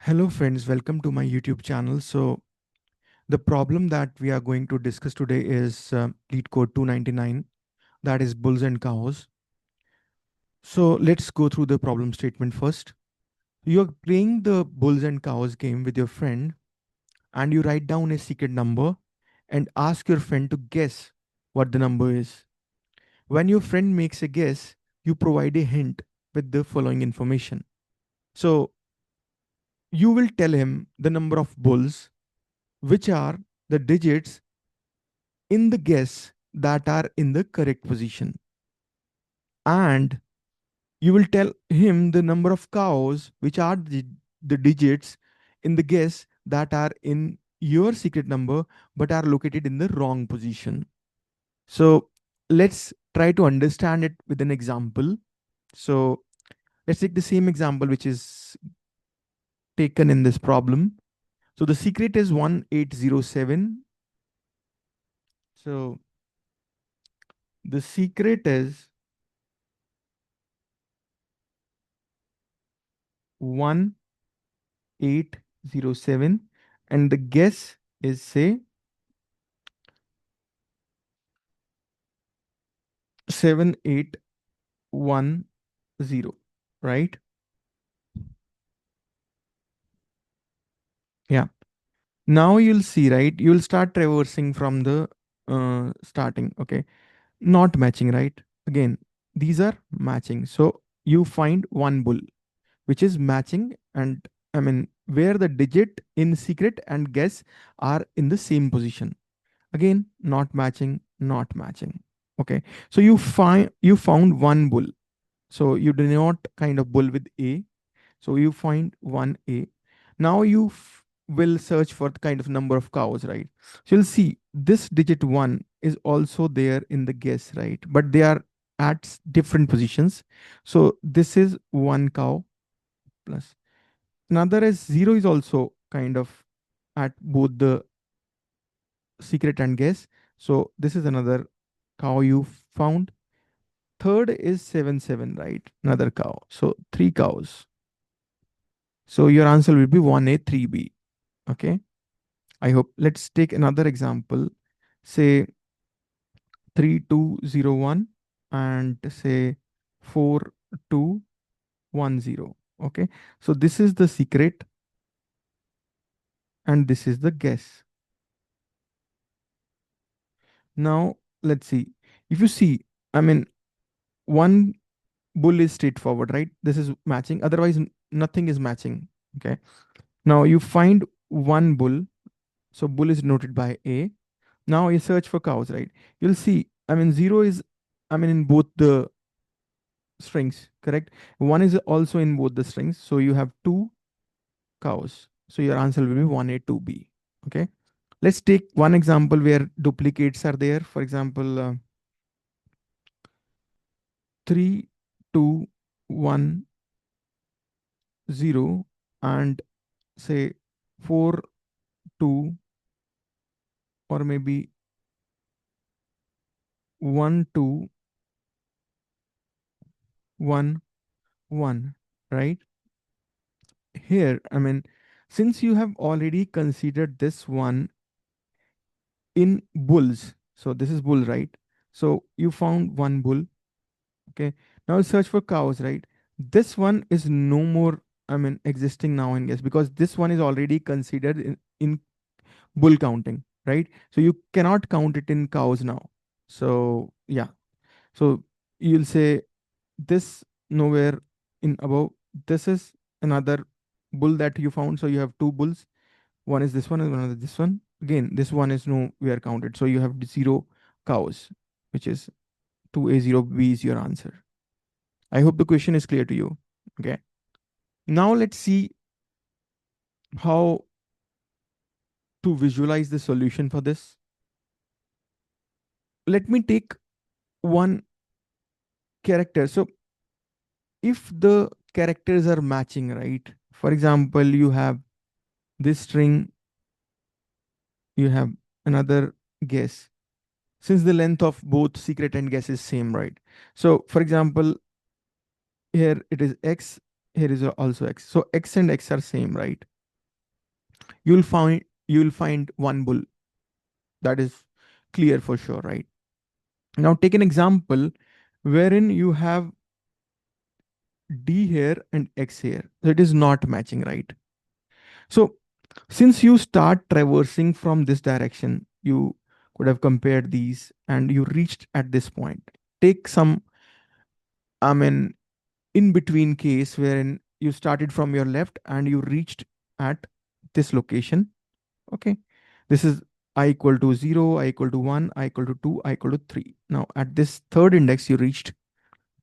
Hello friends, welcome to my YouTube channel. So the problem that we are going to discuss today is leetcode 299, that is bulls and cows. So let's go through the problem statement first. You're playing the bulls and cows game with your friend and you write down a secret number and ask your friend to guess what the number is. When your friend makes a guess, you provide a hint with the following information. So you will tell him the number of bulls, which are the digits in the guess that are in the correct position. And you will tell him the number of cows, which are the digits in the guess that are in your secret number but are located in the wrong position. So let's try to understand it with an example. So let's take the same example which is taken in this problem. So the secret is 1807. So the secret is 1807 and the guess is say 7810, right? Yeah. Now you'll see, right? You'll start traversing from the starting. Okay. Not matching, right? Again, these are matching. So you find one bull which is matching, and I mean, where the digit in secret and guess are in the same position. Again, not matching, not matching. Okay. So you found one bull. So you do not kind of bull with A. So you find one A. Now you will search for the kind of number of cows, right? So you'll see this digit one is also there in the guess, right? But they are at different positions. So this is one cow plus another is zero is also kind of at both the secret and guess. So this is another cow you found. Third is 7 7, right? Another cow. So three cows. So your answer will be 1A 3B. Okay. I hope. Let's take another example. Say 3201 and say 4210. Okay. So this is the secret and this is the guess. Now let's see. If you see, I mean, one bull is straightforward, right? This is matching. Otherwise, nothing is matching. Okay. Now you find one bull. So bull is noted by A. Now you search for cows, right? You'll see, I mean, zero is, I mean, in both the strings, correct? One is also in both the strings. So you have two cows. So your answer will be 1A, 2B. Okay. Let's take one example where duplicates are there. For example, 3, 2, 1, 0, and say 4, 2, or maybe 1, 2, 1, 1, right? Here, I mean, since you have already considered this one in bulls, so this is bull, right? So you found one bull. Okay. Now search for cows, right? This one is no more, I mean, existing now in guess because this one is already considered in bull counting, right? So you cannot count it in cows now. So yeah. So you'll say this nowhere in above. This is another bull that you found. So you have two bulls. One is this one and one is this one. Again, this one is nowhere counted. So you have zero cows, which is 2A 0B is your answer. I hope the question is clear to you. Okay. Now let's see how to visualize the solution for this. Let me take one character. So if the characters are matching, right? For example, you have this string, you have another guess. Since the length of both secret and guess is same, right? So for example, here it is X, here is also X. So X and X are same, right? you'll find one bull. That is clear for sure, right? Now take an example wherein you have D here and X here. So it is not matching, right? So since you start traversing from this direction, you could have compared these and you reached at this point. Take some, I mean, in between case wherein you started from your left and you reached at this location. Okay. This is I equal to 0, I equal to 1, I equal to 2, I equal to 3. Now at this third index you reached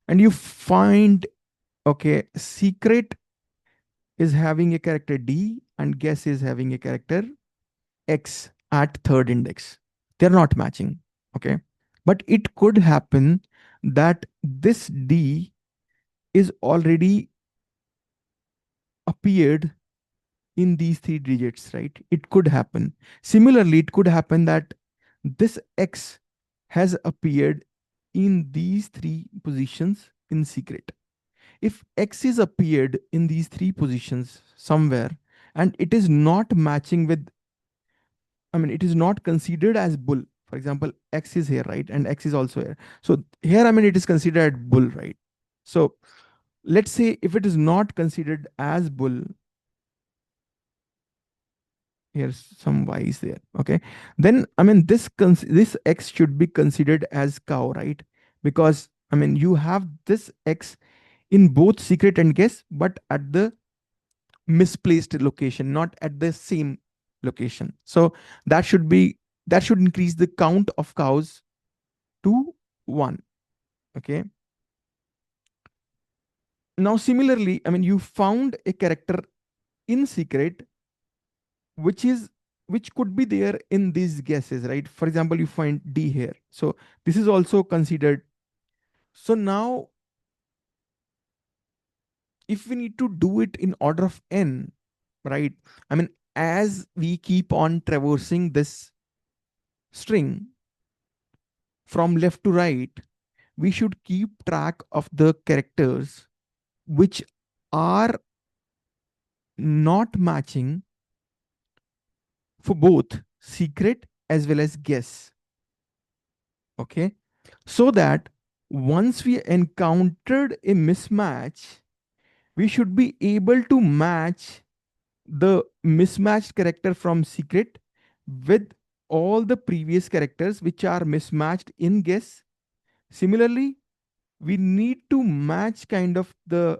and you find, okay, secret is having a character D and guess is having a character X at third index. They're not matching. Okay. But it could happen that this D is already appeared in these three digits, right? It could happen. Similarly, it could happen that this X has appeared in these three positions in secret. If X is appeared in these three positions somewhere and it is not matching with, I mean, it is not considered as bull. For example, X is here, right? And X is also here. So here, I mean, it is considered bull, right? So let's say if it is not considered as bull, here's some y's there. Okay. Then, I mean, this X should be considered as cow, right? Because, I mean, you have this X in both secret and guess, but at the misplaced location, not at the same location. So that should be, that should increase the count of cows to 1. Okay. Now similarly, I mean, you found a character in secret which is, which could be there in these guesses, right? For example, you find D here, so this is also considered. So now if we need to do it in order of n, right? I mean, as we keep on traversing this string from left to right, we should keep track of the characters which are not matching for both secret as well as guess. Okay. So that once we encountered a mismatch, we should be able to match the mismatched character from secret with all the previous characters which are mismatched in guess. Similarly, we need to match kind of the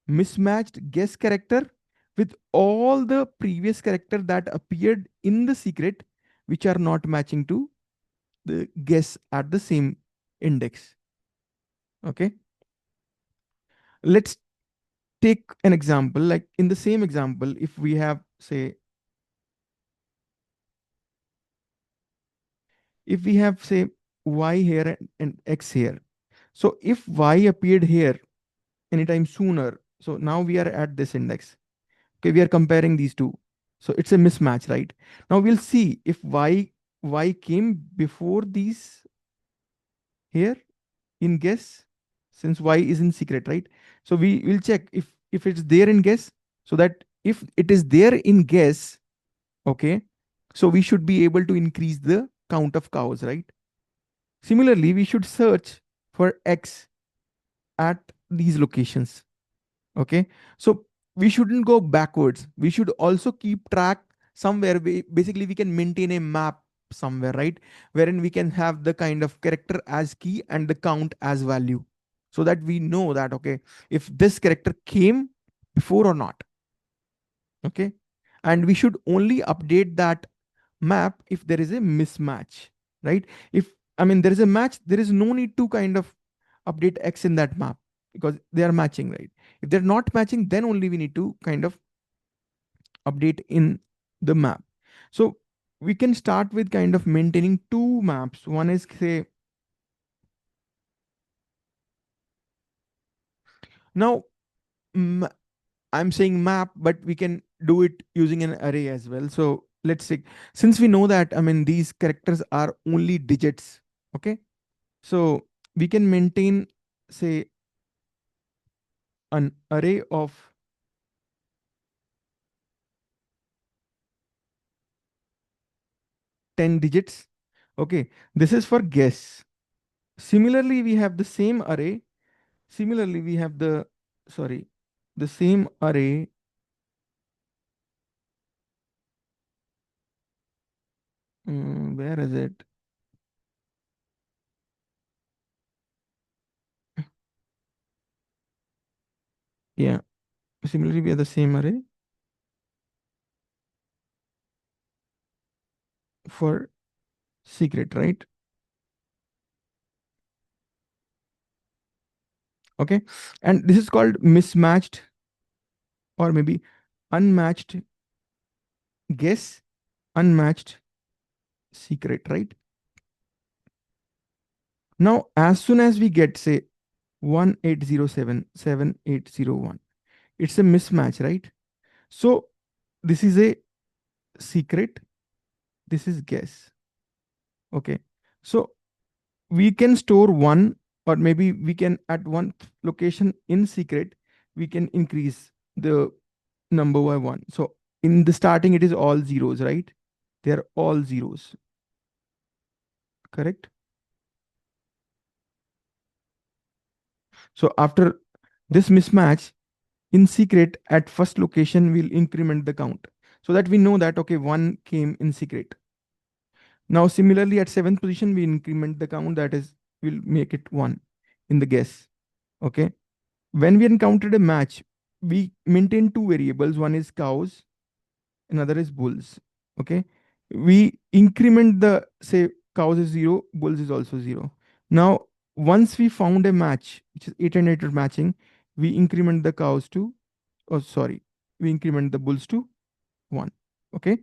mismatched guess character with all the previous character that appeared in the secret which are not matching to the guess at the same index. Okay. Let's take an example. Like in the same example, if we have, say, if we have, say, y here and x here. So if y appeared here anytime sooner, so now we are at this index. Okay, we are comparing these two. So it's a mismatch, right? Now we'll see if y came before these here in guess, since y is in secret, right? So we will check if it's there in guess, so that if it is there in guess, okay, so we should be able to increase the count of cows, right? Similarly, we should search for x at these locations. Okay. So we shouldn't go backwards. We should also keep track somewhere. Basically, we can maintain a map somewhere, right? Wherein we can have the kind of character as key and the count as value, so that we know that, okay, if this character came before or not. Okay. And we should only update that map if there is a mismatch, right? If, I mean, there is a match, there is no need to kind of update x in that map because they are matching, right? If they're not matching, then only we need to kind of update in the map. So we can start with kind of maintaining two maps. One is, say, now I'm saying map, but we can do it using an array as well. So let's say, since we know that, I mean, these characters are only digits. Okay. So we can maintain, say, an array of 10 digits. Okay, this is for guess. Similarly, we have the same array. Similarly, we have the, sorry, the same array. Where is it? Yeah. Similarly, we have the same array for secret, right? Okay. And this is called mismatched or maybe unmatched guess, unmatched secret, right? Now, as soon as we get, say, 18077801, it's a mismatch, right? So this is a secret, this is guess. Okay. So we can store one, or maybe we can at one location in secret, we can increase the number by one. So in the starting, it is all zeros, right? They are all zeros, correct? So after this mismatch, in secret at first location, we'll increment the count so that we know that, okay, one came in secret. Now, similarly, at seventh position, we increment the count, that is, we'll make it one in the guess. Okay. When we encountered a match, we maintain two variables. One is cows, another is bulls. Okay. We increment the, say, cows is zero, bulls is also zero. Now, once we found a match, which is 8 and 8 matching, we increment the cows to, oh, sorry, we increment the bulls to one. Okay.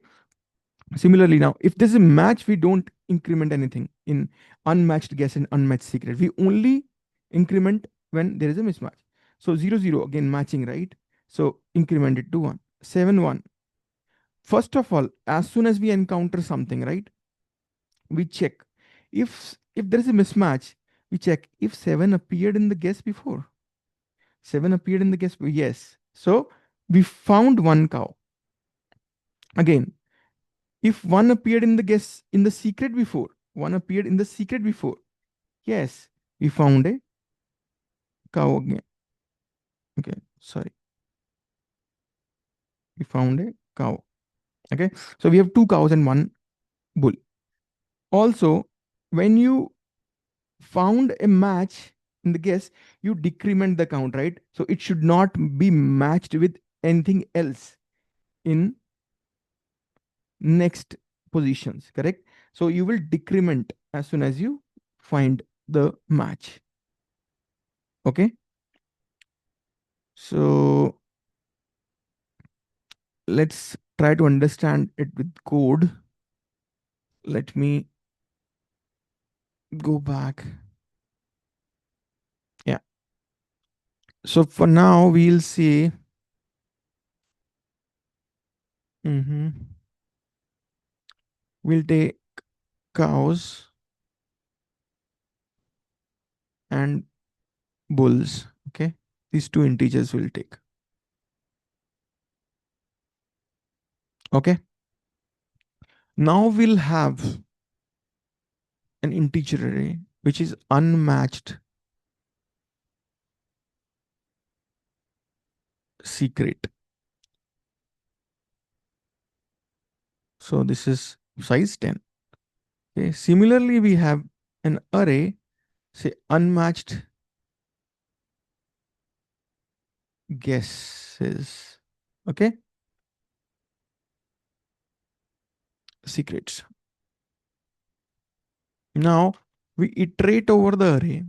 Similarly, now, if there's a match, we don't increment anything in unmatched guess and unmatched secret. We only increment when there is a mismatch. So 0, 0, again, matching, right? So increment it to 1. 7, 1. First of all, as soon as we encounter something, right, we check. If there is a mismatch, we check if 7 appeared in the guess before. 7 appeared in the guess, yes. So we found one cow. Again, if one appeared in the guess in the secret before, one appeared in the secret before, yes, we found a cow again. Okay, sorry, we found a cow. Okay, so we have two cows and one bull. Also, when you found a match in the guess, you decrement the count, right? So it should not be matched with anything else in next positions, correct? So you will decrement as soon as you find the match. Okay, so let's try to understand it with code. Let me go back. Yeah. So for now, we'll say, mhm, we'll take cows and bulls. Okay. These two integers we'll take. Okay. Now we'll have an integer array which is unmatched secret. So this is size 10. Okay. Similarly, we have an array, say, unmatched guesses. Okay. Secrets. Now we iterate over the array.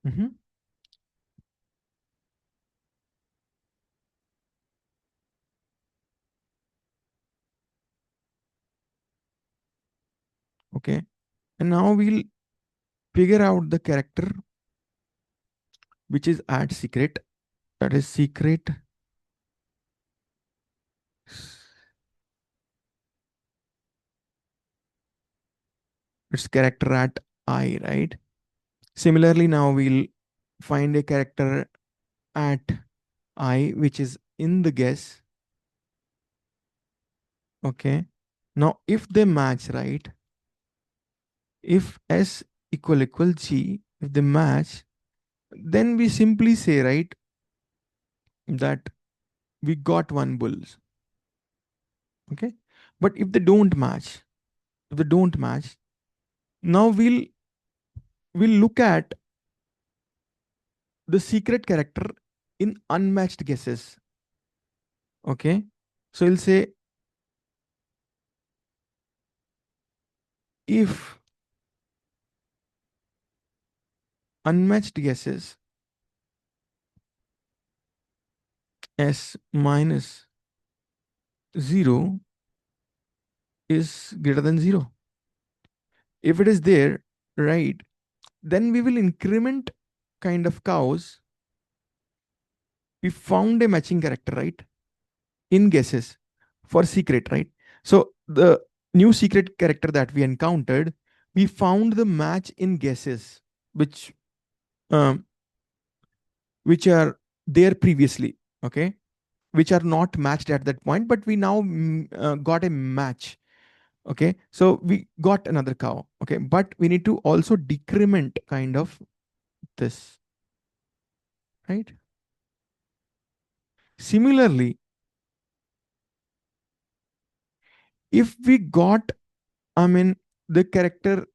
Mhm. Okay. And now we'll figure out the character which is add secret. That is secret. It's character at I, right? Similarly, now we'll find a character at I which is in the guess. Okay. Now if they match, right? If S equal G, if they match, then we simply say, right, that we got one bulls. Okay. But if they don't match, if they don't match, now we'll look at the secret character in unmatched guesses. Okay. So we'll say if unmatched guesses S minus 0 is greater than 0. If it is there, right, then we will increment kind of cows. We found a matching character, right, in guesses for secret, right? So the new secret character that we encountered, we found the match in guesses, which um, which are there previously, okay, which are not matched at that point, but we now got a match. Okay, so we got another cow. Okay, but we need to also decrement kind of this, right? Similarly, if we got, I mean, the character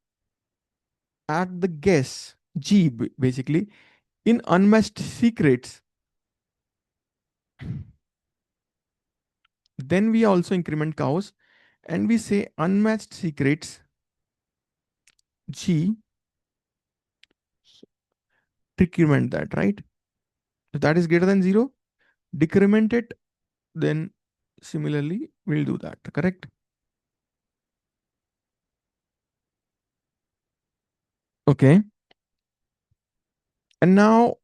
at the guess G, basically in unmatched secrets, then we also increment cows and we say unmatched secrets G, decrement that, right? If that is greater than 0, decrement it, then similarly we'll do that, correct? Okay, and now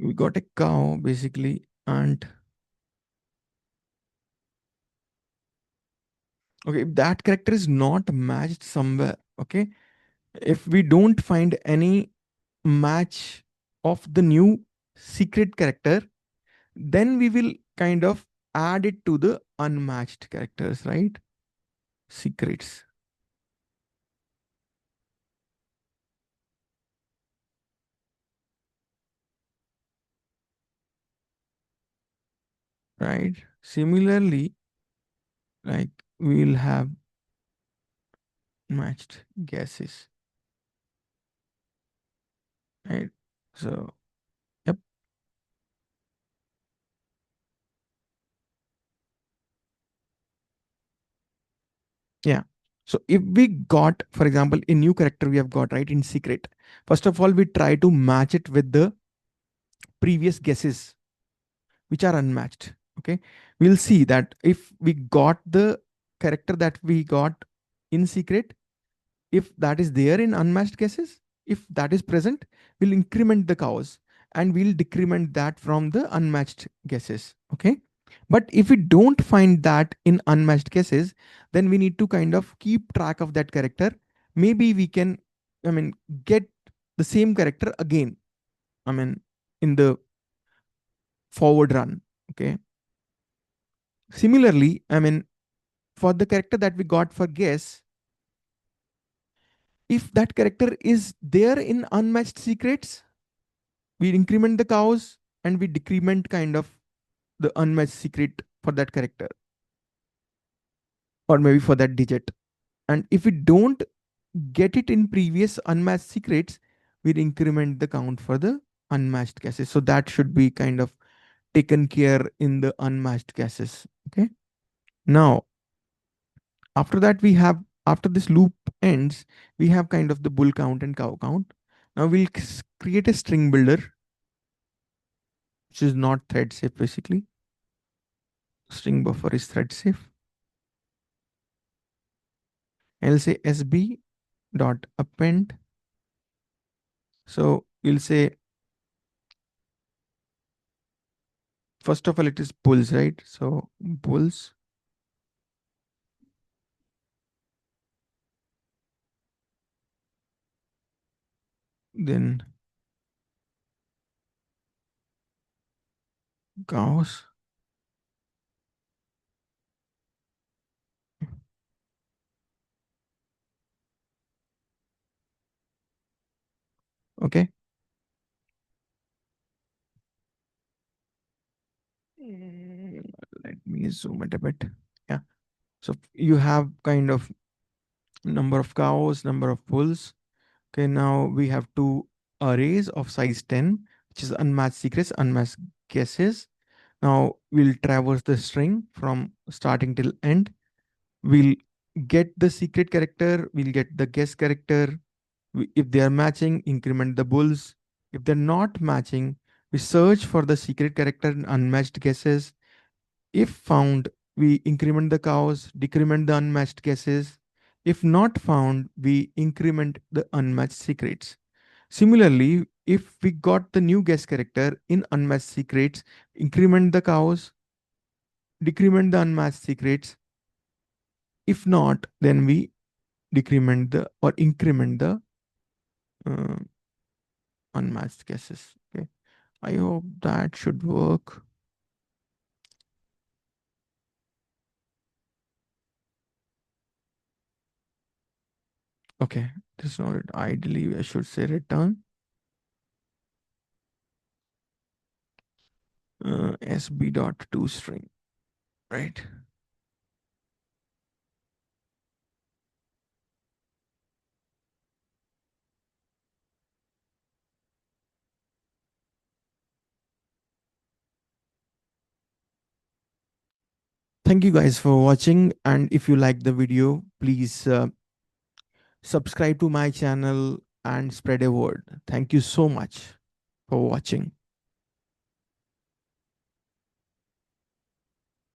we got a cow basically, and okay, if that character is not matched somewhere, okay, if we don't find any match of the new secret character, then we will kind of add it to the unmatched characters, right? Secrets, right? Similarly, like we'll have matched guesses, right? So, yep, yeah. So if we got, for example, a new character we have got, right, in secret, first of all, we try to match it with the previous guesses which are unmatched. Okay, we'll see that if we got the character that we got in secret, if that is there in unmatched guesses, if that is present, we'll increment the cows and we'll decrement that from the unmatched guesses. Okay, but if we don't find that in unmatched guesses, then we need to kind of keep track of that character. Maybe we can, I mean, get the same character again, I mean, in the forward run. Okay, similarly, I mean, for the character that we got for guess, if that character is there in unmatched secrets, we increment the cows and we decrement kind of the unmatched secret for that character or maybe for that digit. And if we don't get it in previous unmatched secrets, we increment the count for the unmatched guesses. So that should be kind of taken care in the unmatched guesses. Okay, now after that we have, after this loop ends, we have kind of the bull count and cow count. Now we'll create a string builder which is not thread safe basically. string buffer is thread safe. I'll say sb dot append. So we'll say, first of all, it is bulls, right? So bulls, then cows. Okay. Mm, Let me zoom it a bit. Yeah. So you have kind of number of cows, number of bulls. Okay. Now we have two arrays of size 10, which is unmatched secrets, unmatched guesses. Now we'll traverse the string from starting till end. We'll get the secret character, we'll get the guess character. If they are matching, increment the bulls. If they're not matching, we search for the secret character in unmatched guesses. If found, we increment the cows, decrement the unmatched guesses. If not found, we increment the unmatched secrets. Similarly, if we got the new guess character in unmatched secrets, increment the cows, decrement the unmatched secrets. If not, then we decrement the or increment the uh, unmatched guesses. Okay. I hope that should work. Okay. This is not it. Ideally, I should say return sb dot to string, right? Thank you guys for watching. And if you like the video, please subscribe to my channel and spread a word. Thank you so much for watching.